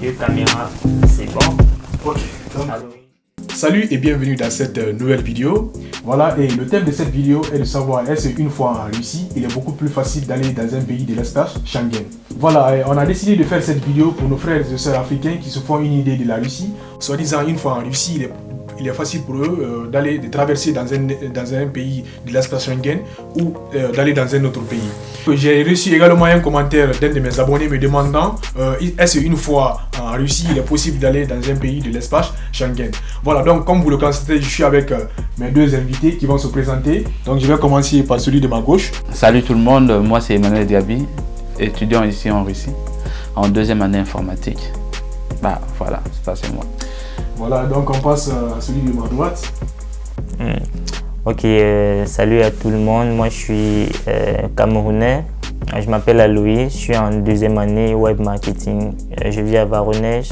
deux caméras, c'est bon. Ok. Salut et bienvenue dans cette nouvelle vidéo. Voilà, et le thème de cette vidéo est de savoir est-ce qu'une fois en Russie, il est beaucoup plus facile d'aller dans un pays de l'espace Schengen. Voilà, et on a décidé de faire cette vidéo pour nos frères et sœurs africains qui se font une idée de la Russie. Soit disant, une fois en Russie, il est facile pour eux de traverser dans un pays de l'espace Schengen ou d'aller dans un autre pays. J'ai reçu également un commentaire d'un de mes abonnés me demandant est-ce qu'une fois en Russie, il est possible d'aller dans un pays de l'espace Schengen. Voilà, donc comme vous le constatez, je suis avec mes deux invités qui vont se présenter. Donc je vais commencer par celui de ma gauche. Salut tout le monde, moi c'est Emmanuel Diaby, étudiant ici en Russie, en deuxième année informatique. Bah voilà, ça c'est moi. Voilà, donc on passe à celui de ma droite. Ok, salut à tout le monde, moi je suis camerounais, je m'appelle Aloïs, je suis en deuxième année web marketing, je vis à Voronezh,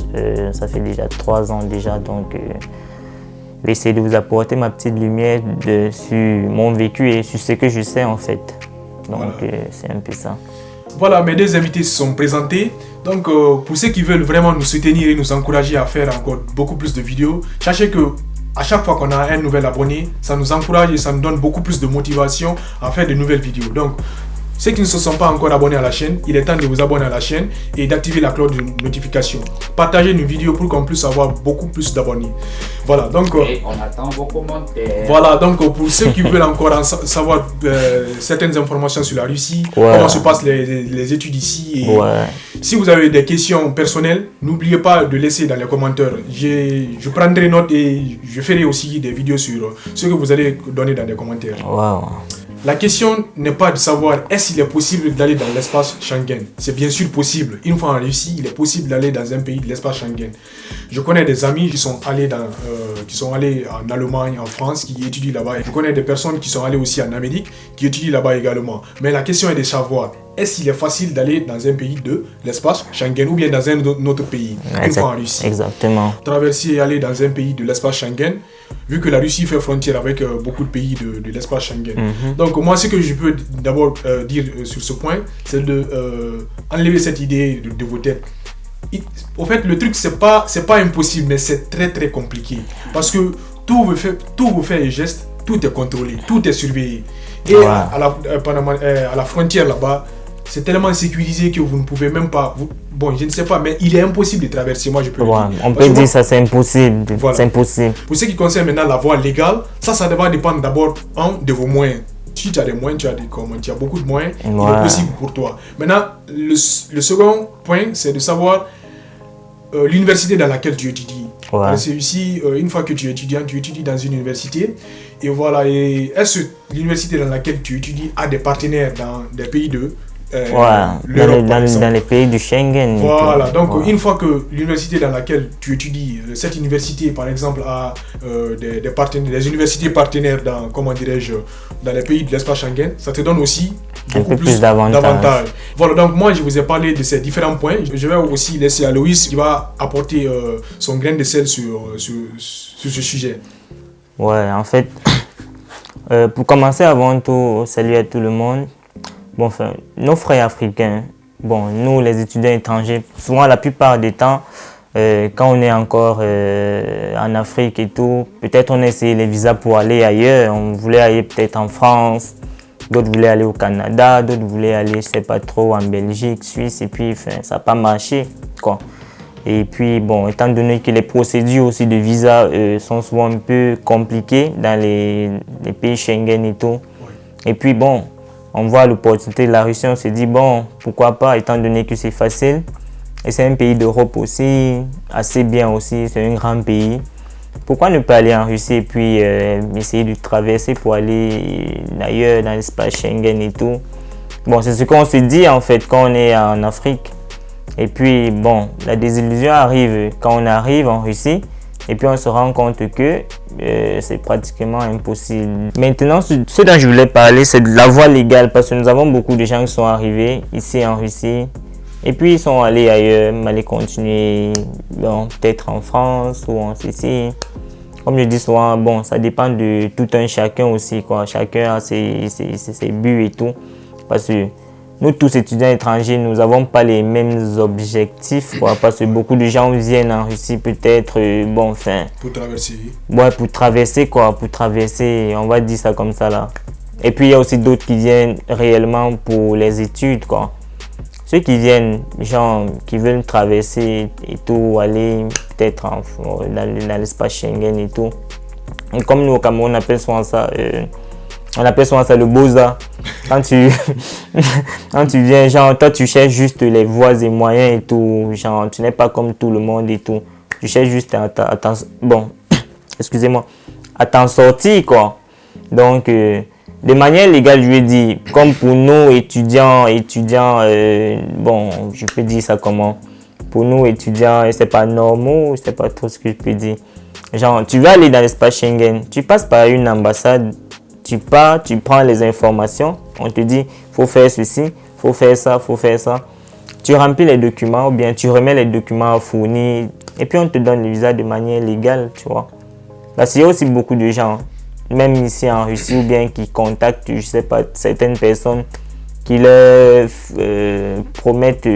ça fait déjà 3 ans déjà, donc je vais essayer de vous apporter ma petite lumière sur mon vécu et sur ce que je sais en fait, donc voilà. C'est un peu ça. Voilà, mes deux invités se sont présentés. Donc, pour ceux qui veulent vraiment nous soutenir et nous encourager à faire encore beaucoup plus de vidéos, sachez que à chaque fois qu'on a un nouvel abonné, ça nous encourage et ça nous donne beaucoup plus de motivation à faire de nouvelles vidéos. Donc, ceux qui ne se sont pas encore abonnés à la chaîne, il est temps de vous abonner à la chaîne et d'activer la cloche de notification. Partagez nos vidéos pour qu'on puisse avoir beaucoup plus d'abonnés. Voilà, donc on attend vos commentaires. Voilà, donc pour ceux qui veulent encore savoir certaines informations sur la Russie, comment se passent les études ici, et si vous avez des questions personnelles, n'oubliez pas de laisser dans les commentaires. Je prendrai note et je ferai aussi des vidéos sur ce que vous allez donner dans les commentaires. La question n'est pas de savoir est-ce qu'il est possible d'aller dans l'espace Schengen. C'est bien sûr possible. Une fois en Russie, il est possible d'aller dans un pays de l'espace Schengen. Je connais des amis qui sont allés en Allemagne, en France, qui étudient là-bas. Je connais des personnes qui sont allées aussi en Amérique, qui étudient là-bas également. Mais la question est de savoir est-ce qu'il est facile d'aller dans un pays de l'espace Schengen ou bien dans un autre pays, une fois en Russie. Exactement. Traverser et aller dans un pays de l'espace Schengen, vu que la Russie fait frontière avec beaucoup de pays de l'espace Schengen. Donc moi, ce que je peux d'abord dire sur ce point, c'est de enlever cette idée de vos têtes. Au fait, le truc, c'est pas impossible, mais c'est très très compliqué. Parce que tous vos faits et gestes, tout est contrôlé, tout est surveillé. Et à la frontière là-bas, c'est tellement sécurisé que vous ne pouvez même pas... Bon, je ne sais pas, mais il est impossible de traverser, moi je peux le dire. On peut dire ça, c'est impossible. Voilà. C'est impossible. Pour ce qui concerne maintenant la voie légale, ça va dépendre d'abord de vos moyens. Si tu as des moyens, tu as beaucoup de moyens, il est possible pour toi. Maintenant, le second point, c'est de savoir l'université dans laquelle tu étudies. Parce que ici, une fois que tu es étudiant, tu étudies dans une université. Et voilà, et est-ce que l'université dans laquelle tu étudies a des partenaires dans des pays de dans les pays du Schengen. Voilà, donc une fois que l'université dans laquelle tu étudies, cette université par exemple a des universités partenaires dans, comment dirais-je, dans les pays de l'espace Schengen, ça te donne aussi beaucoup plus d'avantages. Voilà, donc moi je vous ai parlé de ces différents points. Je vais aussi laisser Aloïs qui va apporter son grain de sel sur ce sujet. Ouais, en fait, pour commencer avant tout, salut à tout le monde. Bon, enfin, nos frères africains, bon, nous les étudiants étrangers, souvent la plupart du temps, quand on est encore en Afrique et tout, peut-être on a essayé les visas pour aller ailleurs, on voulait aller peut-être en France, d'autres voulaient aller au Canada, d'autres voulaient aller, je sais pas trop, en Belgique, Suisse, et puis enfin, ça n'a pas marché, quoi. Et puis, bon, étant donné que les procédures aussi de visa sont souvent un peu compliquées dans les pays Schengen et tout, et puis bon, on voit l'opportunité de la Russie, on se dit bon, pourquoi pas, étant donné que c'est facile. Et c'est un pays d'Europe aussi, assez bien aussi, c'est un grand pays. Pourquoi ne pas aller en Russie et puis essayer de traverser pour aller ailleurs dans l'espace Schengen et tout. Bon, c'est ce qu'on se dit en fait quand on est en Afrique. Et puis bon, la désillusion arrive quand on arrive en Russie. Et puis on se rend compte que c'est pratiquement impossible. Maintenant, ce dont je voulais parler, c'est de la voie légale. Parce que nous avons beaucoup de gens qui sont arrivés ici en Russie. Et puis ils sont allés ailleurs, aller continuer, bon, peut-être en France ou en Sicile. Comme je dis souvent, bon, ça dépend de tout un chacun aussi, quoi. Chacun a ses buts et tout. Parce que nous tous étudiants étrangers, nous n'avons pas les mêmes objectifs, quoi, parce que beaucoup de gens viennent en Russie peut-être, pour traverser. Ouais, pour traverser, on va dire ça comme ça là. Et puis il y a aussi d'autres qui viennent réellement pour les études, quoi. Ceux qui viennent, genre, qui veulent traverser et tout, aller peut-être dans l'espace Schengen et tout. Et comme nous au Cameroun, on appelle souvent ça le beaux-arts. Quand tu viens, genre, toi tu cherches juste les voies et moyens et tout, genre, tu n'es pas comme tout le monde et tout. Tu cherches juste à t'en sortir, quoi. Donc, de manière légale, je veux dire, comme pour nous étudiants, je peux dire ça comment? Pour nous étudiants, c'est pas normal, c'est pas trop ce que je peux dire. Genre, tu vas aller dans l'espace Schengen, tu passes par une ambassade, tu pars, tu prends les informations, on te dit, faut faire ceci, faut faire ça. Tu remplis les documents ou bien tu remets les documents à fournir et puis on te donne le visa de manière légale, tu vois. Parce qu'il y a aussi beaucoup de gens, même ici en Russie, ou bien qui contactent, je sais pas, certaines personnes qui leur promettent,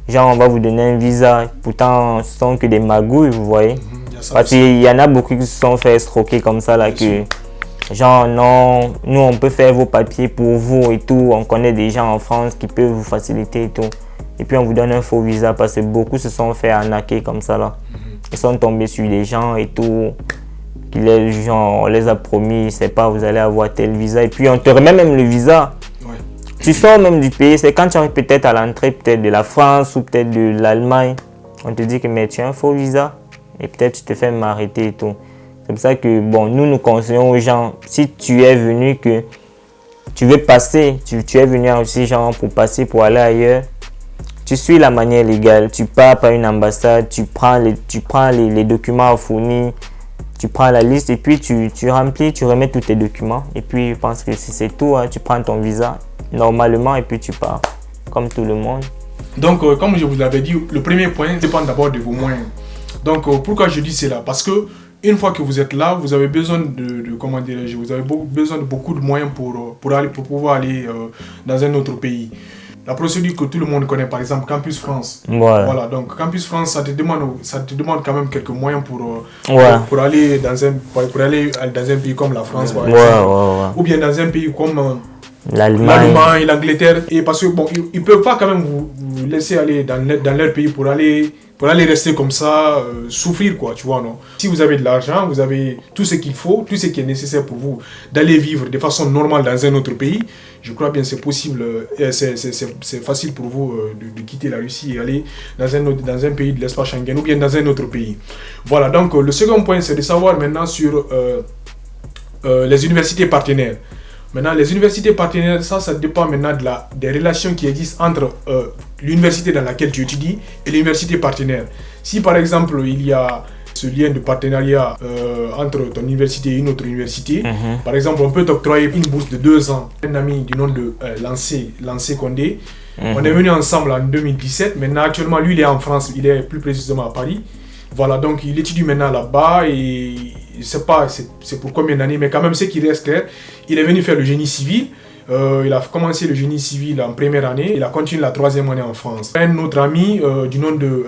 genre on va vous donner un visa, pourtant ce sont que des magouilles, vous voyez. Parce qu'il y en a beaucoup qui se sont fait escroquer comme ça là, que genre non, nous on peut faire vos papiers pour vous et tout, on connaît des gens en France qui peuvent vous faciliter et tout. Et puis on vous donne un faux visa parce que beaucoup se sont fait arnaquer comme ça là. Ils sont tombés sur des gens et tout. On les a promis, c'est pas, vous allez avoir tel visa. Et puis on te remet même le visa. Ouais. Tu sors même du pays, c'est quand tu arrives peut-être à l'entrée, peut-être de la France ou peut-être de l'Allemagne. On te dit que mais tu as un faux visa. Et peut-être tu te fais m'arrêter et tout. C'est pour ça que nous conseillons aux gens, si tu es venu que tu veux passer, tu es venu aussi genre pour passer, pour aller ailleurs, tu suis la manière légale, tu pars par une ambassade, tu prends les documents à fournir, tu prends la liste et puis tu remplis, tu remets tous tes documents. Et puis je pense que si c'est tout, tu prends ton visa normalement et puis tu pars, comme tout le monde. Donc, comme je vous l'avais dit, le premier point dépend d'abord de vos moyens. Donc, pourquoi je dis cela? Parce que une fois que vous êtes là, vous avez besoin besoin de beaucoup de moyens pour pouvoir aller dans un autre pays. La procédure que tout le monde connaît, par exemple Campus France. Ouais. Voilà, donc Campus France, ça te demande quand même quelques moyens pour aller dans un pays comme la France, par exemple, ou bien dans un pays comme l'Allemagne, l'Angleterre, et parce que ils peuvent pas quand même vous laisser aller dans leur pays pour aller rester comme ça, souffrir quoi, tu vois, non? Si vous avez de l'argent, vous avez tout ce qu'il faut, tout ce qui est nécessaire pour vous d'aller vivre de façon normale dans un autre pays, je crois bien c'est possible, c'est facile pour vous de quitter la Russie et aller dans un pays de l'espace Schengen ou bien dans un autre pays. Voilà, donc le second point c'est de savoir maintenant sur les universités partenaires. Maintenant, les universités partenaires, ça dépend maintenant des relations qui existent entre l'université dans laquelle tu étudies et l'université partenaire. Si par exemple, il y a ce lien de partenariat entre ton université et une autre université, par exemple, on peut t'octroyer une bourse de 2 ans. Un ami du nom de Lancé Condé, on est venu ensemble en 2017. Maintenant, actuellement, lui, il est en France, il est plus précisément à Paris. Voilà, donc il étudie maintenant là-bas et je ne sais pas c'est pour combien d'années, mais quand même, ce qui reste clair, il est venu faire le génie civil. Il a commencé le génie civil en première année, il a continué la 3e année en France. Un autre ami du nom de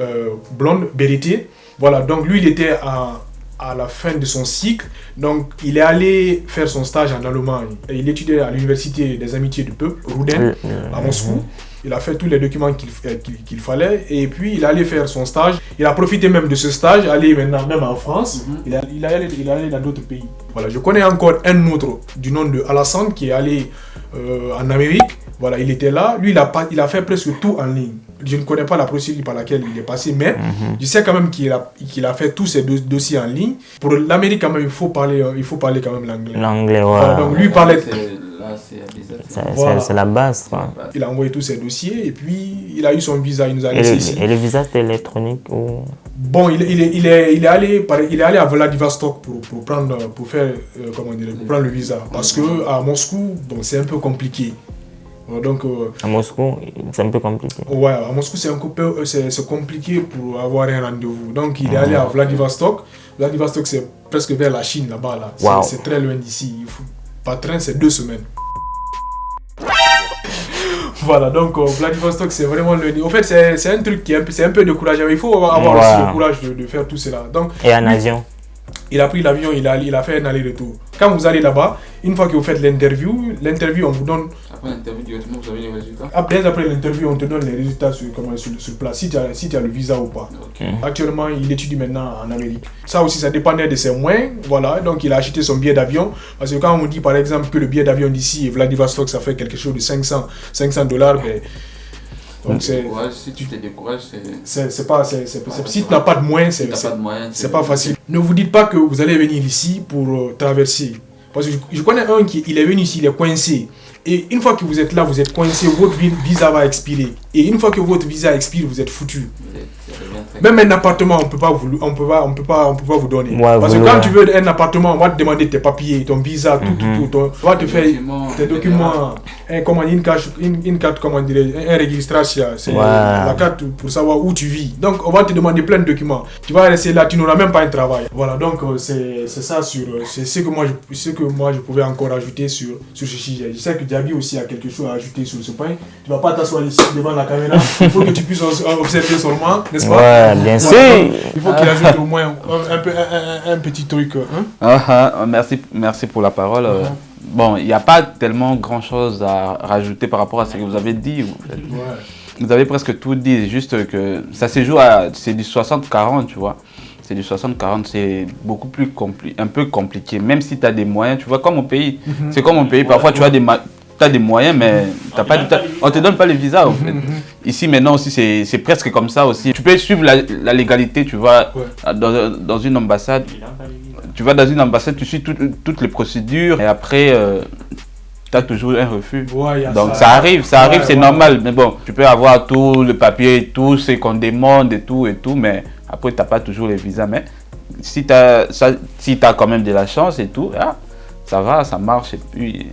Blonde Berité, voilà, donc lui, il était à la fin de son cycle, donc il est allé faire son stage en Allemagne. Il étudiait à l'université des Amitiés du Peuple, Ruden, à Moscou. Il a fait tous les documents qu'il fallait et puis il allait faire son stage. Il a profité même de ce stage, aller maintenant même en France. Il allait dans d'autres pays. Voilà, je connais encore un autre du nom de Alassane qui est allé en Amérique. Voilà, il était là. Lui, il a fait presque tout en ligne. Je ne connais pas la procédure par laquelle il est passé, mais je sais quand même qu'il a fait tous ses dossiers en ligne. Pour l'Amérique, quand même, il faut parler quand même l'anglais. L'anglais, ouais. Voilà, donc lui parlait. C'est la base, quoi. Il a envoyé tous ses dossiers et puis il a eu son visa, il nous a laissé ici. Et le visa c'était électronique ou... Bon, il est allé à Vladivostok pour prendre le visa parce que à Moscou, c'est un peu compliqué. Donc à Moscou, c'est un peu compliqué. Ouais, à Moscou c'est compliqué pour avoir un rendez-vous. Donc il est allé à Vladivostok. Vladivostok c'est presque vers la Chine là-bas là. Wow. C'est très loin d'ici. Par train c'est 2 semaines. Voilà, donc Vladivostok, c'est vraiment le... En fait, c'est un truc qui est un peu décourageant. Il faut avoir aussi le courage de faire tout cela. Donc, et en avion. Il a pris l'avion, il a fait un aller-retour. Quand vous allez là-bas, une fois que vous faites l'interview, on vous donne... Après l'interview, directement, vous avez les résultats. Après l'interview, on te donne les résultats sur place, si tu as le visa ou pas. Okay. Actuellement, il étudie maintenant en Amérique. Ça aussi, ça dépendait de ses moyens. Voilà, donc il a acheté son billet d'avion. Parce que quand on dit par exemple que le billet d'avion d'ici, Vladivostok, ça fait quelque chose de $500, mais... Donc si tu te décourages, si tu n'as pas de moyens, c'est pas facile. Ne vous dites pas que vous allez venir ici pour traverser. Parce que je connais un il est venu ici, il est coincé. Et une fois que vous êtes là, vous êtes coincé, votre visa va expirer. Et une fois que votre visa expire, vous êtes foutu. Même un appartement, on peut pas vous donner. Parce que quand tu veux un appartement, on va te demander tes papiers, ton visa, tout. On va te faire tes documents, une carte, comment dire, un registration. C'est la carte pour savoir où tu vis. Donc, on va te demander plein de documents. Tu vas rester là, tu n'auras même pas un travail. Voilà, donc c'est ça c'est ce que moi je pouvais encore ajouter sur ce sujet. Je sais que Diaby aussi a quelque chose à ajouter sur ce point. Tu vas pas t'asseoir ici devant la caméra. Il faut que tu puisses observer seulement, n'est-ce pas? Ouais, bien sûr. Il faut qu'il ajoute au moins un petit truc. Merci pour la parole. Bon, il n'y a pas tellement grand-chose à rajouter par rapport à ce que vous avez dit. Vous avez presque tout dit, juste que ça se joue c'est du 60-40, tu vois. C'est du 60-40, c'est beaucoup plus un peu compliqué. Même si tu as des moyens, tu vois, comme au pays. C'est comme au pays, parfois tu as des moyens, mais on ne te donne pas le visa, en fait. Ici, maintenant aussi, c'est presque comme ça aussi. Tu peux suivre la légalité, tu vois, dans une ambassade. Tu vas dans une ambassade, tu suis toutes les procédures, et après, tu as toujours un refus. Donc ça arrive, c'est normal. Mais bon, tu peux avoir tout le papier, tout ce qu'on demande et tout, mais après, tu n'as pas toujours les visas. Mais si tu as quand même de la chance et tout, ça va, ça marche. Et puis...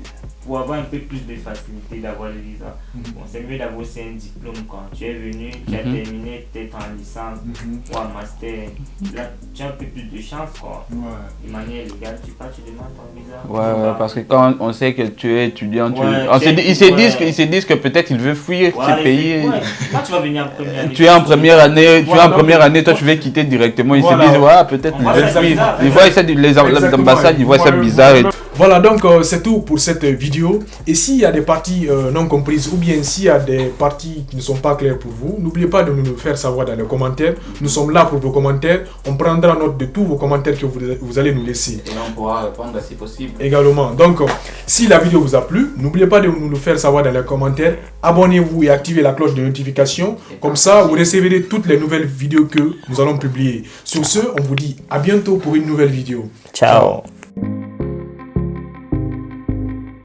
Pour avoir un peu plus de facilité d'avoir le visa, bon, c'est mieux d'avoir aussi un diplôme quand tu es venu, tu as terminé peut-être en licence ou en master. Là, tu as un peu plus de chance, quoi. De manière légale, tu demandes ton visa. Parce que quand on sait que tu es étudiant, ils se disent que peut-être ils veulent fuir ce pays. Quand tu vas venir en première année. Tu es en première année, toi tu veux quitter directement. Ils se disent, peut-être ils veulent fuir. Ils voient ça, les ambassades, ils voient ça bizarre. Voilà, donc c'est tout pour cette vidéo. Et s'il y a des parties non comprises ou bien s'il y a des parties qui ne sont pas claires pour vous, n'oubliez pas de nous le faire savoir dans les commentaires. Nous sommes là pour vos commentaires. On prendra note de tous vos commentaires que vous allez nous laisser. Et là, on pourra répondre si possible. Également. Donc, si la vidéo vous a plu, n'oubliez pas de nous le faire savoir dans les commentaires. Abonnez-vous et activez la cloche de notification. Comme ça, vous recevrez toutes les nouvelles vidéos que nous allons publier. Sur ce, on vous dit à bientôt pour une nouvelle vidéo. Ciao.